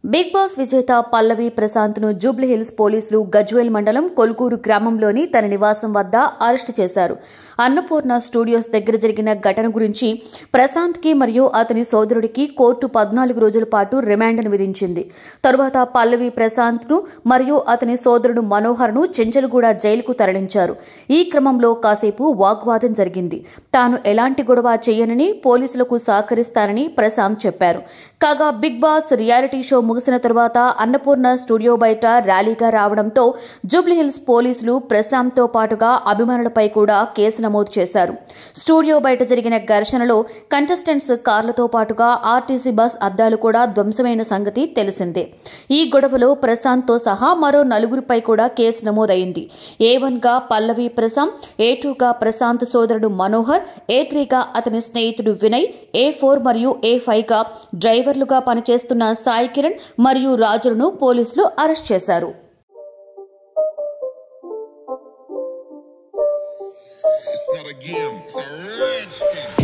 Big boss విజేత పల్లవి ప్రశాంత్ ను Jubilee hills పోలీసులు గజ్వేల్ మండలం కొల్కూరు గ్రామంలోని తన నివాసం వద్ద అరెస్టు చేశారు. అన్నపూర్ణ స్టూడియోస్ దగ్గర జరిగిన ఘటన గురించి ప్రశాంత్ కి మరియు అతని సోదరుడికి కోర్టు 14 రోజుల పాటు రిమాండ్ను విధించింది. తరువాత పల్లవి ప్రశాంత్ ను మరియు అతని సోదరుడు మనోహర్ ను చెంచల్గూడ జైలుకు తరలించారు. ఈ క్రమంలో కాసేపు వాగ్వాదం జరిగింది. తాను ఎలాంటి గొడవ చేయనని, పోలీసులకు సహకరిస్తానని ప్రశాంత్ చెప్పారు. కాగా బిగ్ బాస్ రియాలిటీ షో ముగిసిన తరువాత అన్నపూర్ణ స్టూడియో బయట ర్యాలీగా రావడంతో జూబ్లీహిల్స్ పోలీసులు ప్రశాంత్ తో పాటుగా అభిమానులపై కూడా కేసు నమోదు చేశారు. స్టూడియో బయట జరిగిన ఘర్షణలో కంటెస్టెంట్స్ కార్లతో పాటుగా ఆర్టీసీ బస్ అద్దాలు కూడా ధ్వంసమైన సంగతి తెలిసిందే. ఈ గొడవలో ప్రశాంత్ తో సహా మరో 4గురిపై కూడా కేసు నమోదైంది. A1 గా పల్లవి ప్రశాంత్, A2 గా ప్రశాంత్ సోదరుడు మనోహర్, A3 గా అతని స్నేహితుడు వినయ్, A4 మరియు A5 గా డ్రైవర్లుగా పనిచేస్తున్న సాయి కిరణ్ మరియు రాజులను పోలీసులు అరెస్ట్ చేశారు. It's not a game, it's a rich thing.